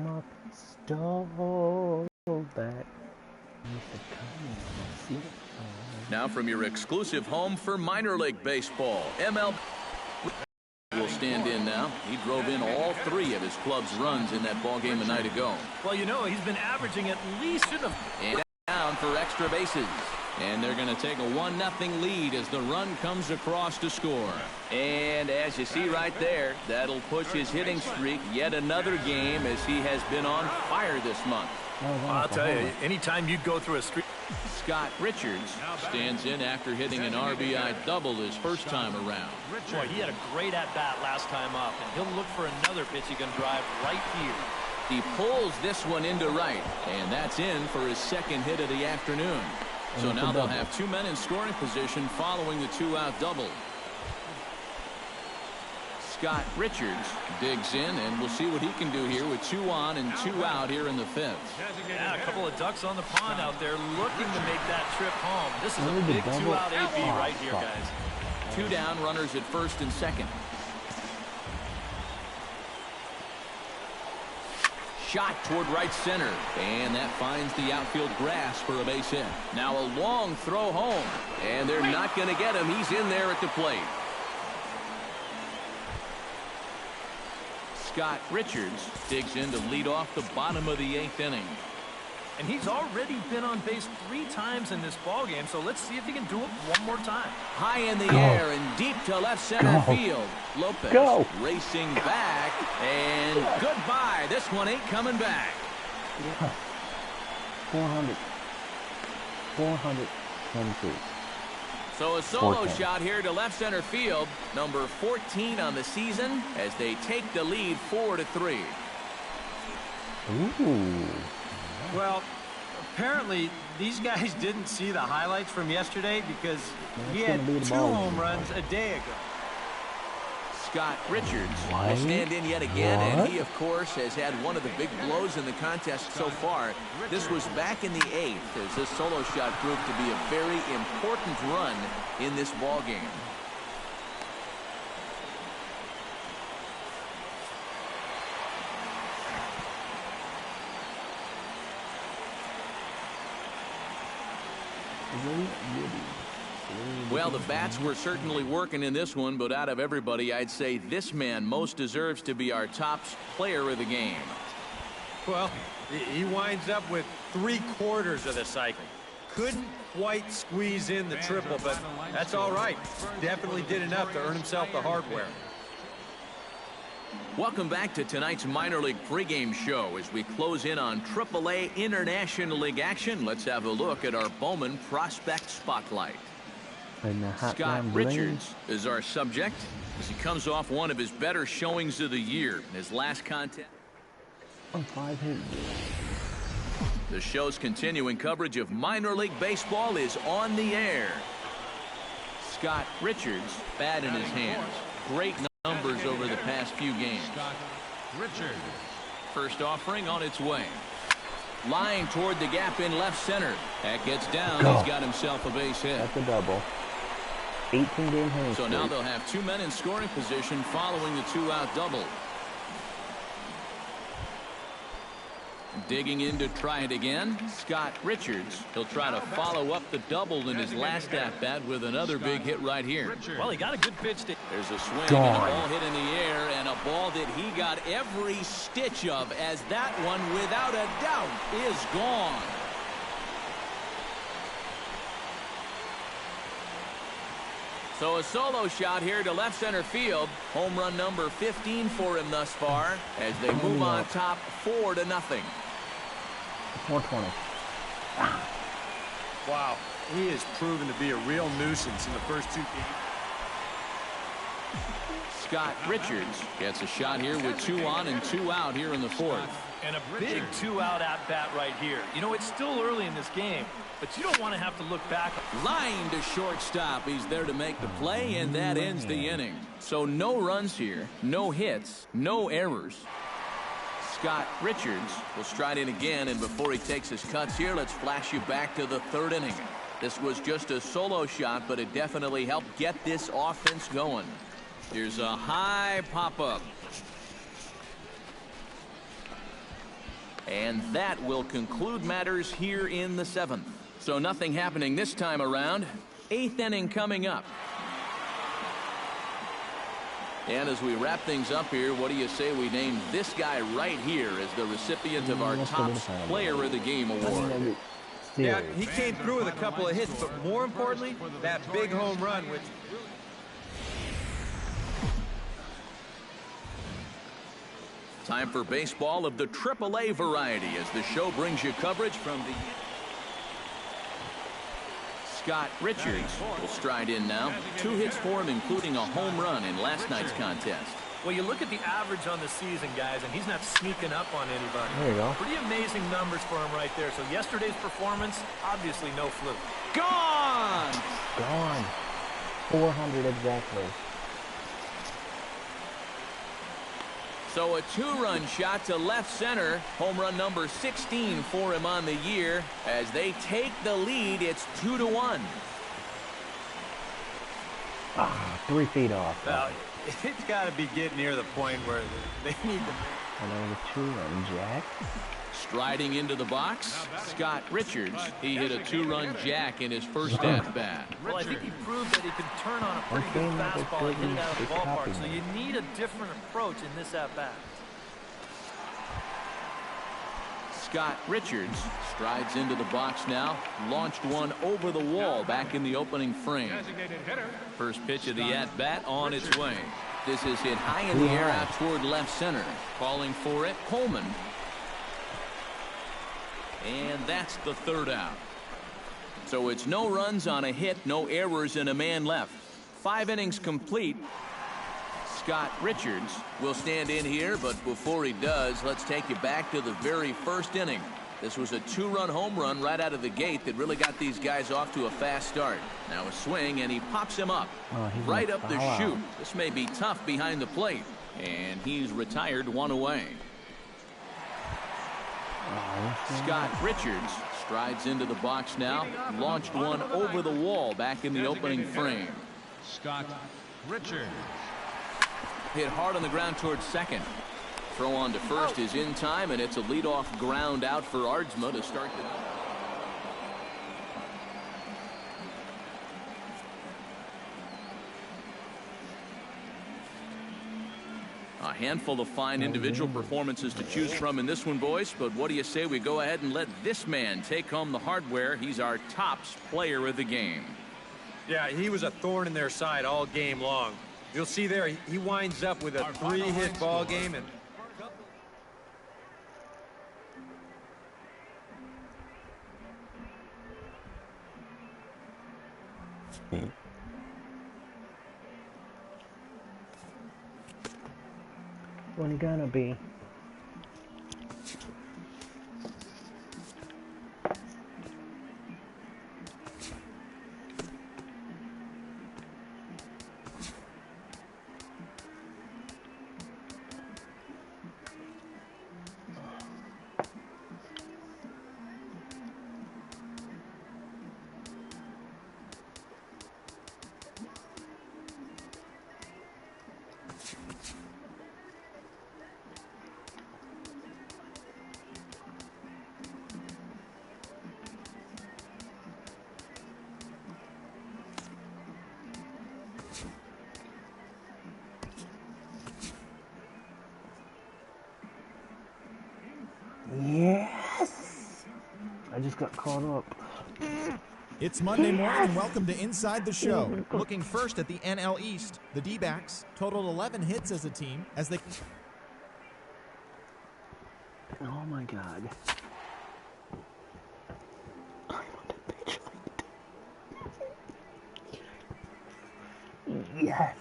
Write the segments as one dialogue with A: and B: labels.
A: my pistol back.
B: Now from your exclusive home for minor league baseball, MLB will stand in now. He drove in all 3 of his club's runs in that ball game a night ago.
C: Well, you know, he's been averaging at least
B: and down for extra bases. And they're going to take a 1-0 lead as the run comes across to score. And as you see right there, that'll push his hitting streak yet another game as he has been on fire this month.
C: I'll tell you, anytime you go through a streak.
B: Scott Richards stands in after hitting an RBI double his first time around.
C: Boy, he had a great at-bat last time up, and he'll look for another pitch he can drive right here.
B: He pulls this one into right, and that's in for his second hit of the afternoon. So now they'll have 2 men in scoring position following the 2-out double. Scott Richards digs in, and we'll see what he can do here with 2 on and 2 out here in the 5th.
C: Yeah, a couple of ducks on the pond out there looking to make that trip home. This is a big 2-out AB right here, guys.
B: 2 down, runners at first and second. Shot toward right center, and that finds the outfield grass for a base hit. Now a long throw home, and they're not going to get him. He's in there at the plate. Scott Richards digs in to lead off the bottom of the 8th inning.
C: And he's already been on base 3 times in this ballgame, so let's see if he can do it one more time.
B: High in the air and deep to left center field. Lopez racing back, and goodbye. This one ain't coming back.
A: 422.
B: So a solo shot here to left center field, number 14 on the season, as they take the lead 4-3.
A: Ooh.
D: Well, apparently these guys didn't see the highlights from yesterday because he had 2 home runs a day ago.
B: Scott Richards will stand in yet again, and he, of course, has had one of the big blows in the contest so far. This was back in the 8th as this solo shot proved to be a very important run in this ball game. Well, the bats were certainly working in this one, but out of everybody, I'd say this man most deserves to be our top player of the game.
D: Well, he winds up with 3/4 of the cycle. Couldn't quite squeeze in the triple, but that's all right. Definitely did enough to earn himself the hardware.
B: Welcome back to tonight's minor league pregame show. As we close in on AAA International League action, let's have a look at our Bowman Prospect Spotlight. Scott Richards is our subject as he comes off one of his better showings of the year in his last contest. The show's continuing coverage of minor league baseball is on the air. Scott Richards, bat in his hands. Great numbers over the past few games. First offering on its way. Lying toward the gap in left center. That gets down. He's got himself a base hit.
A: That's a double. 18-game hitting.
B: So now they'll have 2 men in scoring position following the 2-out double. Digging in to try it again, Scott Richards. He'll try to follow up the double in his last at-bat with another big hit right here.
C: Well, he got a good pitch.
B: There's a swing and a ball hit in the air, and a ball that he got every stitch of, as that one, without a doubt, is gone. So a solo shot here to left center field. Home run number 15 for him thus far as they move on top 4-0.
A: 420.
D: Wow, he has proven to be a real nuisance in the first 2 games.
B: Scott Richards gets a shot here with 2 on and 2 out here in the 4th.
C: And a big 2-out at-bat right here. You know, it's still early in this game, but you don't want to have to look back.
B: Line to shortstop. He's there to make the play, and that ends the inning. So no runs here, no hits, no errors. Scott Richards will stride in again, and before he takes his cuts here, let's flash you back to the 3rd inning. This was just a solo shot, but it definitely helped get this offense going. Here's a high pop-up. And that will conclude matters here in the 7th. So nothing happening this time around. 8th inning coming up. And as we wrap things up here, what do you say we name this guy right here as the recipient of our top player of the game award?
D: Yeah, he came through with a couple of hits, but more importantly, that big home run, which...
B: Time for baseball of the AAA variety as the show brings you coverage from the... Scott Richards will stride in now. 2 hits for him, including a home run in last night's contest.
C: Well, you look at the average on the season, guys, and he's not sneaking up on anybody.
A: There you go.
C: Pretty amazing numbers for him right there. So yesterday's performance, obviously no fluke.
B: Gone!
A: Gone. 400 exactly.
B: So a 2-run shot to left center. Home run number 16 for him on the year. As they take the lead, it's 2-1.
A: 3 feet off.
D: Well, it's got to be getting near the point where they need to...
A: Another 2-run jack.
B: Striding into the box, Scott Richards. He hit a 2-run jack in his first at-bat.
C: Well, I think he proved that he could turn on a pretty good fastball and hit it out of the ballpark. So you need a different approach in this at-bat.
B: Scott Richards strides into the box now. Launched one over the wall back in the opening frame. First pitch of the at-bat on its way. This is hit high in the air out toward left center. Calling for it, Coleman. And that's the 3rd out. So it's no runs on a hit, no errors, and a man left. 5 innings complete. Scott Richards will stand in here, but before he does, let's take you back to the very first inning. This was a 2-run home run right out of the gate that really got these guys off to a fast start. Now a swing, and he pops him up. Right up the chute. This may be tough behind the plate. And he's retired 1 away. Scott Richards strides into the box now. Launched one over the wall back in the opening frame.
E: Scott Richards.
B: Hit hard on the ground towards second. Throw on to first is in time, and it's a leadoff ground out for Ardsma to start the... A handful of fine individual performances to choose from in this one, boys. But what do you say we go ahead and let this man take home the hardware? He's our tops player of the game.
D: Yeah, he was a thorn in their side all game long. You'll see there, he winds up with a 3-hit ball game. And
A: When he gonna be? Yes! I just got caught up.
F: It's Monday morning and welcome to Inside the Show. Looking first at the NL East, the D-backs totaled 11 hits as a team as they...
A: Oh my god. I'm on the pitch light. Yes!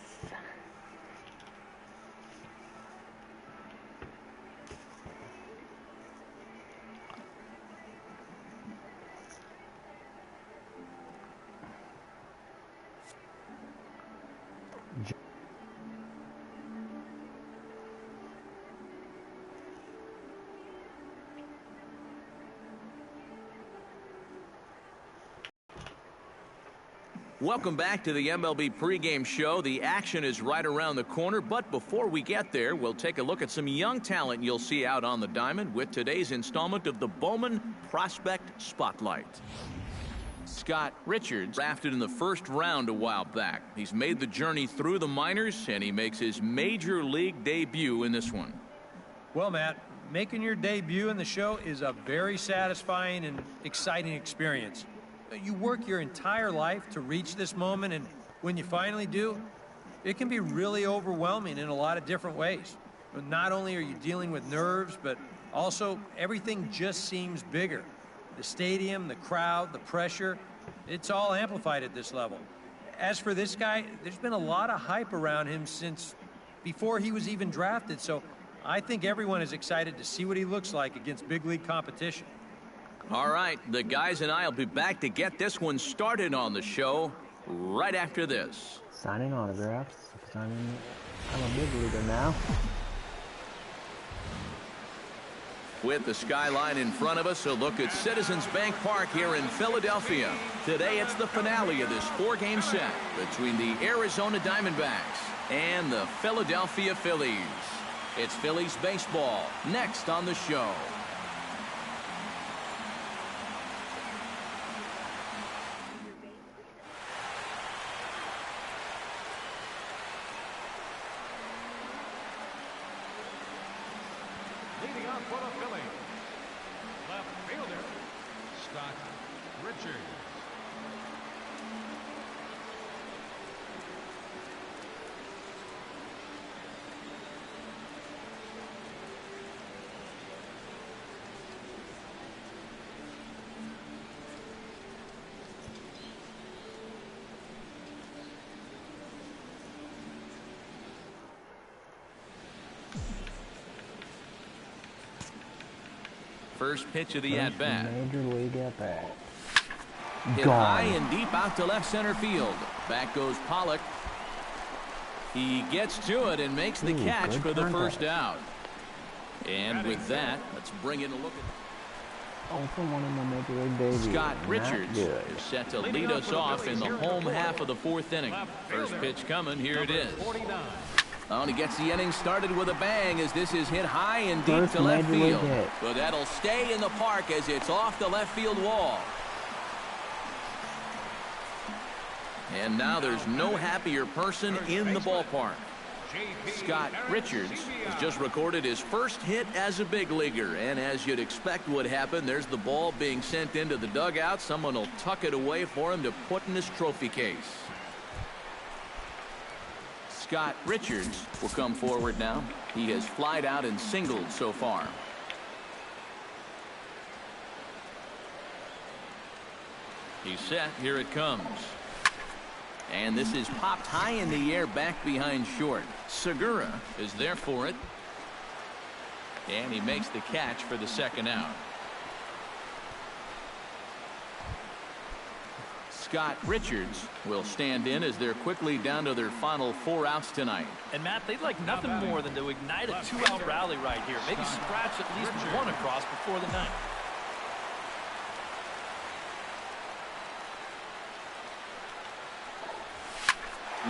B: Welcome back to the MLB pregame show. The action is right around the corner, but before we get there, we'll take a look at some young talent you'll see out on the diamond with today's installment of the Bowman Prospect Spotlight. Scott Richards, drafted in the first round a while back. He's made the journey through the minors, and he makes his major league debut in this one.
D: Well, Matt, making your debut in the show is a very satisfying and exciting experience. You work your entire life to reach this moment, and when you finally do, it can be really overwhelming in a lot of different ways. Not only are you dealing with nerves, but also everything just seems bigger. The stadium, the crowd, the pressure, it's all amplified at this level. As for this guy, there's been a lot of hype around him since before he was even drafted, so I think everyone is excited to see what he looks like against big league competition.
B: All right, the guys and I will be back to get this one started on the show right after this.
A: Signing autographs, because I'm a big leaguer now.
B: With the skyline in front of us, a look at Citizens Bank Park here in Philadelphia. Today, it's the finale of this four-game set between the Arizona Diamondbacks and the Philadelphia Phillies. It's Phillies baseball next on the show.
E: Leading off for the Phillies, left fielder, Scott Richards.
B: First pitch of the at-bat.
A: Major league at-bat.
B: Hit high and deep out to left center field. Back goes Pollock. He gets to it and makes the catch for the first out. And with that, let's bring in a look at...
A: Oh, for one of my major league debut.
B: Scott Richards is set to lead us off in the home half of the fourth inning. First pitch coming. Here it is. Oh, and he gets the inning started with a bang as this is hit high and deep to left field. But that'll stay in the park as it's off the left field wall. And now there's no happier person in the ballpark. Scott Richards has just recorded his first hit as a big leaguer. And as you'd expect would happen, there's the ball being sent into the dugout. Someone will tuck it away for him to put in his trophy case. Scott Richards will come forward now. He has flied out and singled so far. He's set. Here it comes. And this is popped high in the air back behind short. Segura is there for it. And he makes the catch for the second out. Scott Richards will stand in as they're quickly down to their final 4 outs tonight.
C: And Matt, they'd like nothing more than to ignite a 2-out rally right here. Maybe scratch at least one across before the ninth.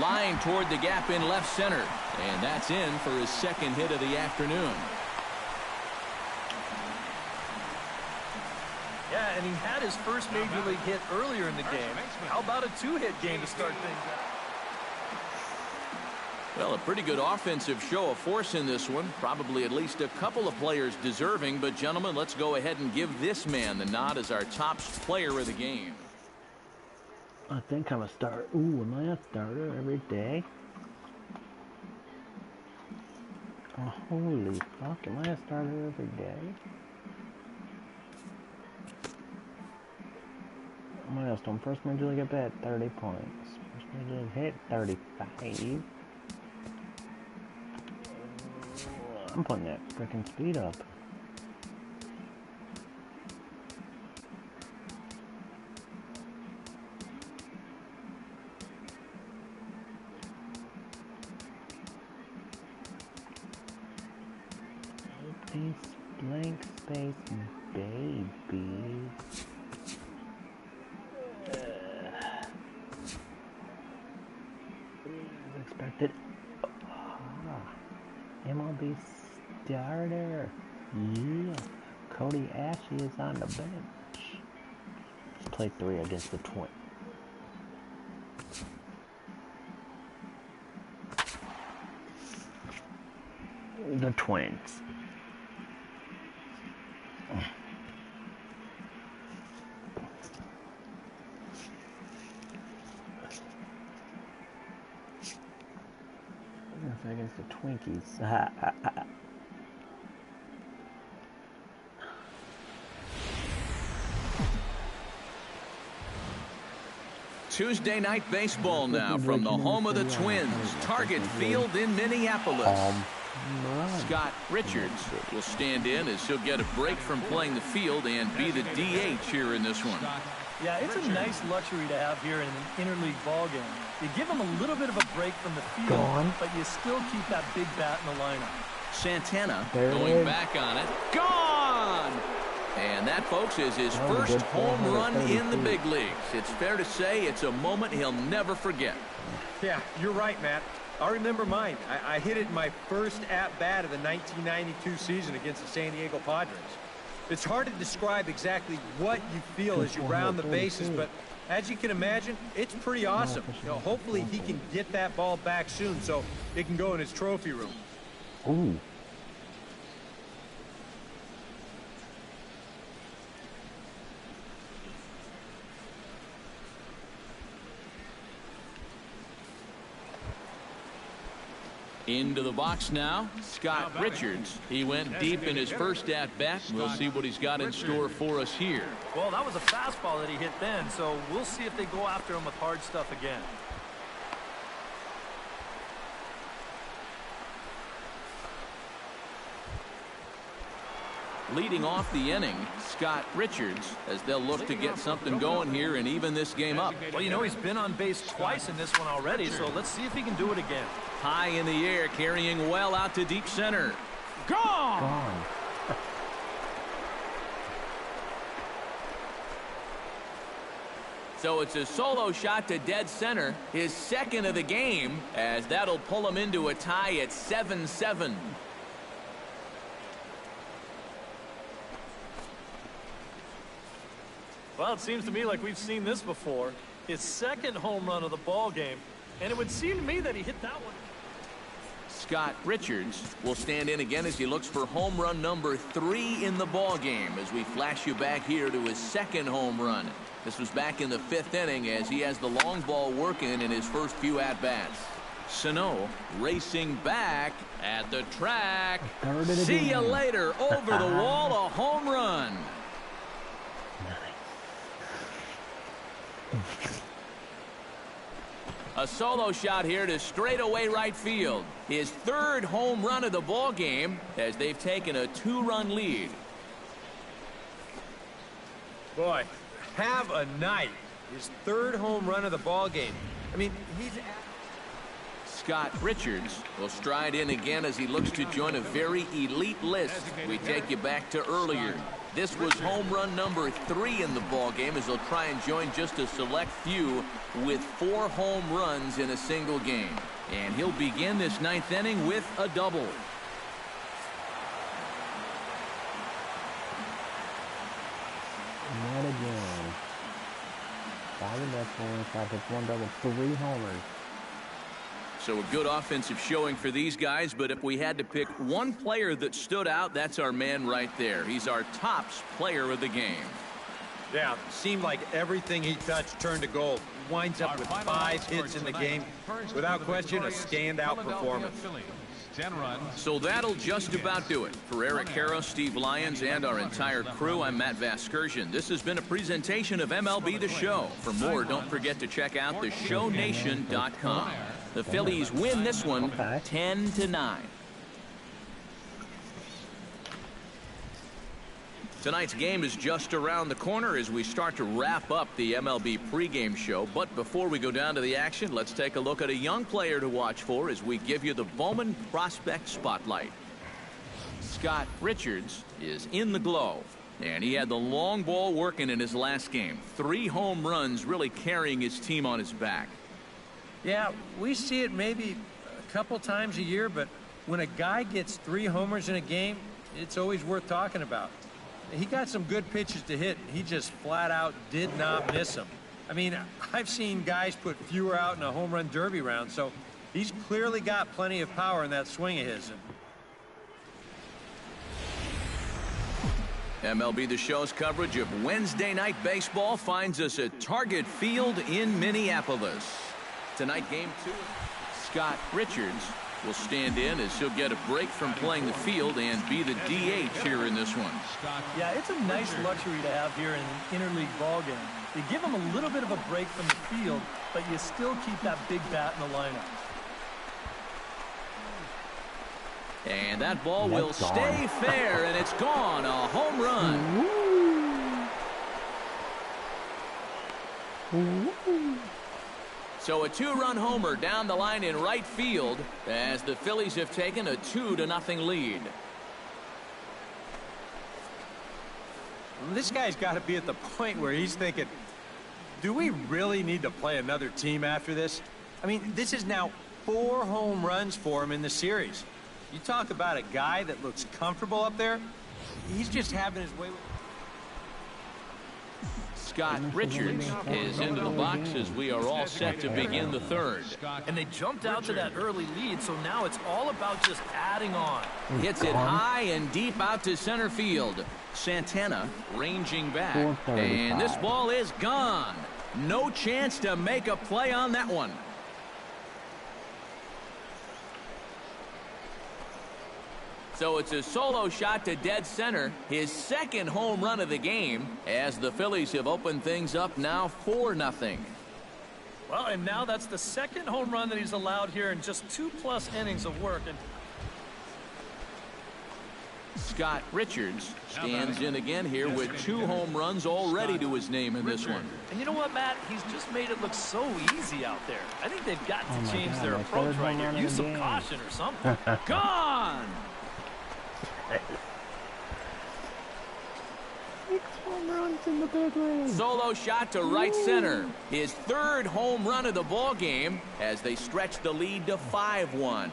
B: Line toward the gap in left center. And that's in for his second hit of the afternoon.
C: Yeah, and he had his first major league hit earlier in the game. How about a 2-hit game to start things out?
B: Well, a pretty good offensive show of force in this one. Probably at least a couple of players deserving. But, gentlemen, let's go ahead and give this man the nod as our top player of the game.
A: I think I'm a starter. Ooh, am I a starter every day? Oh, holy fuck, am I a starter every day? My milestone, first major league at bat, 30 points. First major league hit, 35. I'm putting that freaking speed up. Blank space, baby. MLB starter. Yeah. Cody Ashley is on the bench. Let's play 3 against the Twins. The Twins. Against the Twinkies.
B: Tuesday night baseball now from the home of the Twins, Target Field in Minneapolis. Scott Richards will stand in as he'll get a break from playing the field and be the DH here in this one.
C: Yeah, it's a nice luxury to have here in an interleague ball game. You give him a little bit of a break from the field, but you still keep that big bat in the lineup.
B: Santana going back on it. Gone! And that, folks, is his first home run in the big leagues. It's fair to say it's a moment he'll never forget.
D: Yeah, you're right, Matt. I remember mine. I hit it in my first at-bat of the 1992 season against the San Diego Padres. It's hard to describe exactly what you feel as you round the bases, but as you can imagine, it's pretty awesome. You know, hopefully he can get that ball back soon so it can go in his trophy room.
A: Ooh.
B: Into the box now, Scott Richards. He went deep in his first at-bat. We'll see what he's got in store for us here.
C: Well, that was a fastball that he hit then, so we'll see if they go after him with hard stuff again.
B: Leading off the inning, Scott Richards, as they'll look to get something going here and even this game up.
C: Well, you know, he's been on base twice in this one already, so let's see if he can do it again.
B: High in the air, carrying well out to deep center. Gone! So it's a solo shot to dead center, his second of the game, as that'll pull him into a tie at 7-7.
C: Well, it seems to me like we've seen this before. His second home run of the ball game, and it would seem to me that he hit that one.
B: Scott Richards will stand in again as he looks for home run number 3 in the ball game as we flash you back here to his second home run. This was back in the 5th inning as he has the long ball working in his first few at-bats. Sano racing back at the track. See you later. Over the wall, a home run. A solo shot here to straightaway right field. His 3rd home run of the ball game as they've taken a 2-run lead.
D: Boy, have a night. His 3rd home run of the ball game. I mean, he's...
B: Scott Richards will stride in again as he looks to join a very elite list. We take you back to earlier. This was home run number 3 in the ball game as he'll try and join just a select few with 4 home runs in a single game. And he'll begin this 9th inning with a double.
A: Not again. 5 in that 5 hits, 1 double, 3 homers.
B: So a good offensive showing for these guys, but if we had to pick one player that stood out, that's our man right there. He's our tops player of the game.
D: Yeah, seemed like everything he touched turned to gold. He winds up with 5 hits in the game. Without question, a standout performance.
B: So that'll just about do it. For Eric Harrow, Steve Lyons, and our entire crew, I'm Matt Vasgersian. This has been a presentation of MLB The Show. For more, don't forget to check out theshownation.com. The Phillies win this one 10-9. Tonight's game is just around the corner as we start to wrap up the MLB pregame show. But before we go down to the action, let's take a look at a young player to watch for as we give you the Bowman Prospect Spotlight. Scott Richards is in the glow, and he had the long ball working in his last game. 3 home runs really carrying his team on his back.
D: Yeah, we see it maybe a couple times a year, but when a guy gets 3 homers in a game, it's always worth talking about. He got some good pitches to hit, and he just flat out did not miss them. I mean, I've seen guys put fewer out in a home run derby round, so he's clearly got plenty of power in that swing of his.
B: MLB The Show's coverage of Wednesday Night Baseball finds us at Target Field in Minneapolis. Tonight, Game 2, Scott Richards will stand in as he'll get a break from playing the field and be the DH here in this one.
C: Yeah, it's a nice luxury to have here in an interleague ballgame. You give him a little bit of a break from the field, but you still keep that big bat in the lineup.
B: And that ball will stay fair, and it's gone. A home run. So a 2-run homer down the line in right field as the Phillies have taken a 2-0 lead.
D: This guy's got to be at the point where he's thinking, do we really need to play another team after this? I mean, this is now 4 home runs for him in the series. You talk about a guy that looks comfortable up there. He's just having his way with...
B: Scott Richards is into the box as we are all set to begin the third.
C: And they jumped out to that early lead, so now it's all about just adding on.
B: Hits it high and deep out to center field. Santana ranging back. And this ball is gone. No chance to make a play on that one. So it's a solo shot to dead center, his second home run of the game, as the Phillies have opened things up now 4-0.
C: Well, and now that's the second home run that he's allowed here in just 2+ innings of work. And
B: Scott Richards stands in again here with 2 home runs already to his name in this one.
C: And you know what, Matt? He's just made it look so easy out there. I think they've got to change their approach right here. Use some caution or something.
B: Gone!
A: 6 home runs in the big league.
B: Solo shot to right center. His 3rd home run of the ball game as they stretch the lead to 5-1.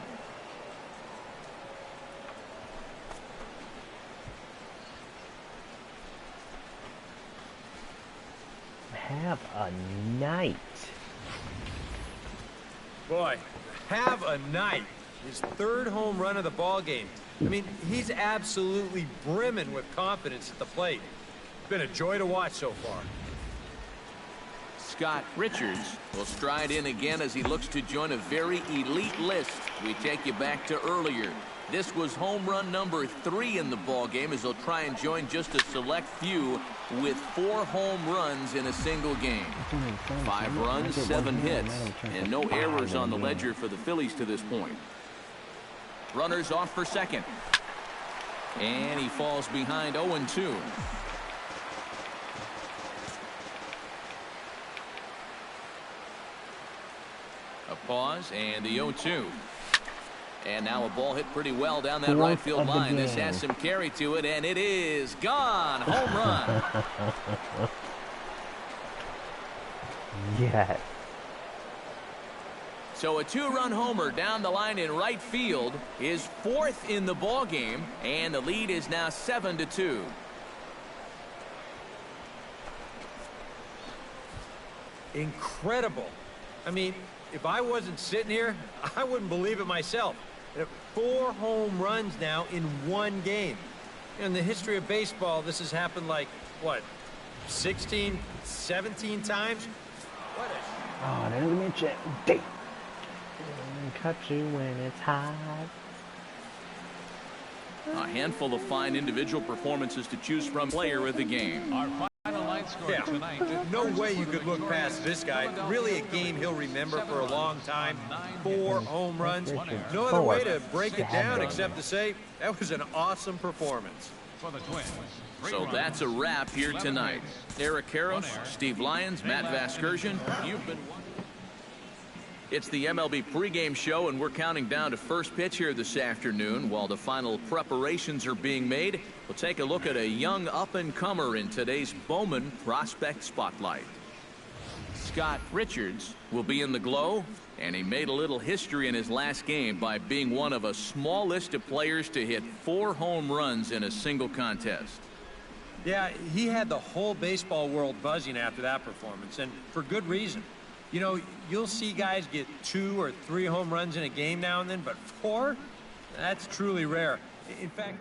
A: Have a night.
D: Boy, have a night. His 3rd home run of the ball game. I mean, he's absolutely brimming with confidence at the plate. It's been a joy to watch so far.
B: Scott Richards will stride in again as he looks to join a very elite list. We take you back to earlier. This was home run number 3 in the ball game as he'll try and join just a select few with 4 home runs in a single game. 5 runs, 7 hits, and no errors on the ledger for the Phillies to this point. Runners off for second. And he falls behind 0-2. A pause and the 0-2. And now a ball hit pretty well down that right field line. This has some carry to it, and it is gone. Home run.
A: Yes.
B: So a 2-run homer down the line in right field is 4th in the ball game, and the lead is now 7-2.
D: Incredible. I mean, if I wasn't sitting here, I wouldn't believe it myself. 4 home runs now in 1 game. In the history of baseball, this has happened like, what, 16, 17 times? What a...
A: Oh, there's a mention. Cut you when it's hot.
B: A handful of fine individual performances to choose from. Player of the game.
E: Our final line score tonight.
D: No way you could look past this guy. Really a game he'll remember for a long time. 4 home runs. No other way to break it down except to say that was an awesome performance.
E: For the Twins.
B: So that's a wrap here tonight. Eric Karros, Steve Lyons, Matt Vasgersian, you've been... It's the MLB pregame show, and we're counting down to first pitch here this afternoon. While the final preparations are being made, we'll take a look at a young up-and-comer in today's Bowman Prospect Spotlight. Scott Richards will be in the glow. And he made a little history in his last game by being one of a small list of players to hit 4 home runs in a single contest.
D: Yeah, he had the whole baseball world buzzing after that performance, and for good reason. You know, you'll see guys get 2 or 3 home runs in a game now and then, but 4? That's truly rare. In fact...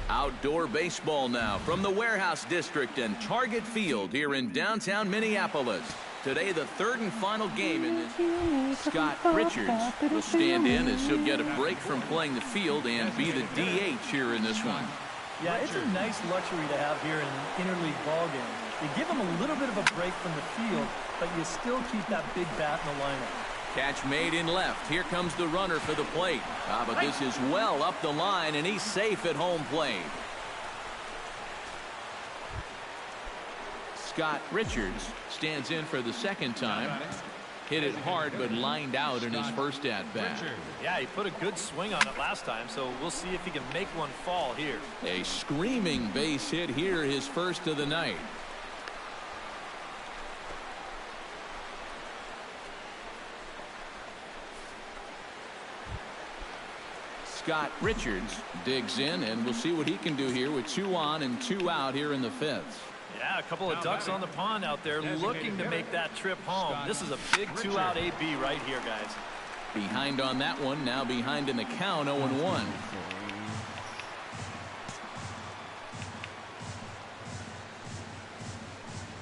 B: Outdoor baseball now from the Warehouse District and Target Field here in downtown Minneapolis. Today, the 3rd and final game in this. Scott Richards will stand in as he'll get a break from playing the field and be the DH here in this one.
C: Yeah, it's a nice luxury to have here in an interleague ball game. You give him a little bit of a break from the field, but you still keep that big bat in the lineup.
B: Catch made in left. Here comes the runner for the plate. But this is well up the line, and he's safe at home plate. Scott Richards stands in for the second time. Hit it hard, but lined out in his first at-bat.
C: Yeah, he put a good swing on it last time, so we'll see if he can make one fall here.
B: A screaming base hit here, his first of the night. Scott Richards digs in, and we'll see what he can do here with 2 on and 2 out here in the 5th.
C: Yeah, a couple of ducks on the pond out there looking to make that trip home. This is a big 2-out AB right here, guys.
B: Behind on that one, now behind in the count, 0-1.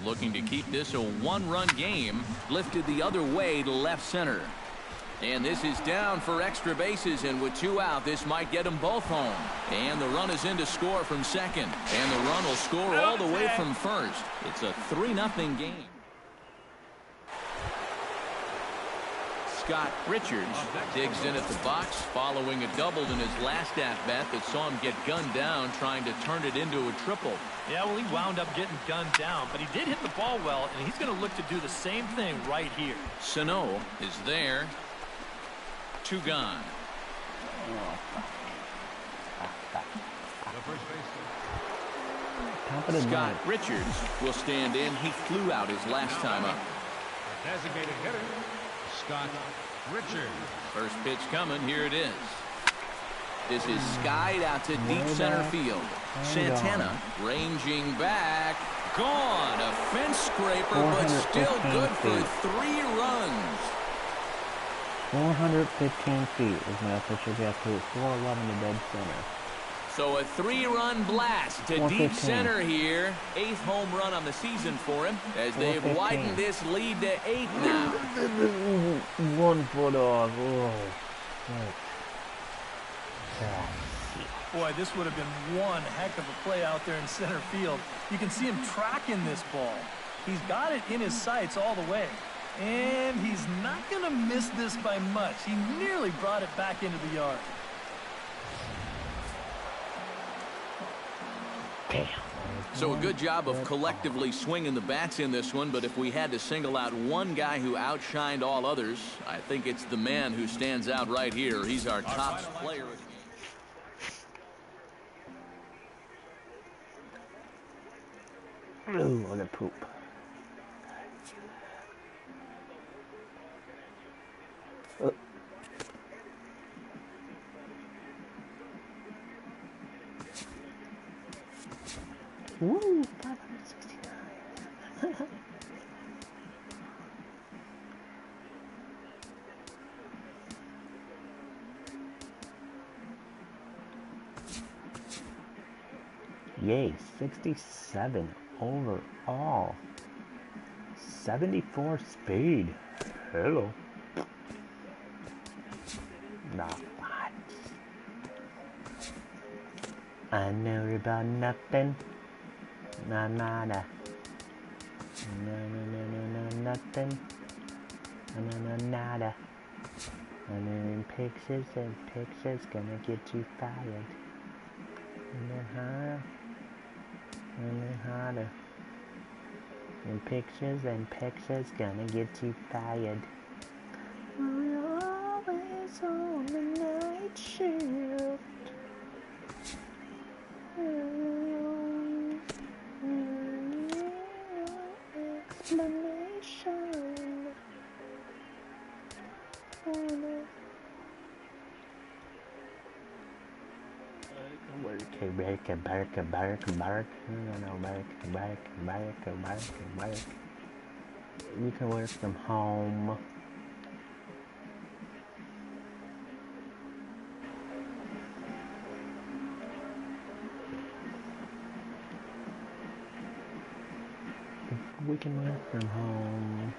B: Looking to keep this a 1-run game, lifted the other way to left center. And this is down for extra bases, and with 2 out, this might get them both home. And the run is in to score from second. And the run will score all the way from first. It's a 3-0 game. Scott Richards digs in at the box following a double in his last at-bat that saw him get gunned down trying to turn it into a triple.
C: Yeah, well, he wound up getting gunned down, but he did hit the ball well, and he's going to look to do the same thing right here.
B: Sano is there. 2 gone. Scott Richards will stand in. He flew out his last time up.
E: Designated hitter, Scott Richards.
B: First pitch coming. Here it is. This is skied out to deep center field. Santana ranging back. Gone. A fence scraper, but still good for 3 runs.
A: 415 feet is my official guess to 411 to dead center.
B: So a 3-run blast to deep center here. 8th home run on the season for him as they've widened this lead to 8 now.
A: 1 foot off. Oh.
C: Boy, this would have been one heck of a play out there in center field. You can see him tracking this ball. He's got it in his sights all the way. And he's not going to miss this by much. He nearly brought it back into the yard.
A: Damn.
B: So a good job of collectively swinging the bats in this one, but if we had to single out one guy who outshined all others, I think it's the man who stands out right here. He's our top player.
A: Ooh, look at poop. Woo, 569. Yay, 67 overall. 74 speed. Hello. Not what? I know about nothing. Nada. No, nothing. No, nada. And then pictures and pictures gonna get you fired. And then harder. And then harder. And pictures gonna get you fired. We're always on the night shift. Explanation. You can work from home. We can work from home.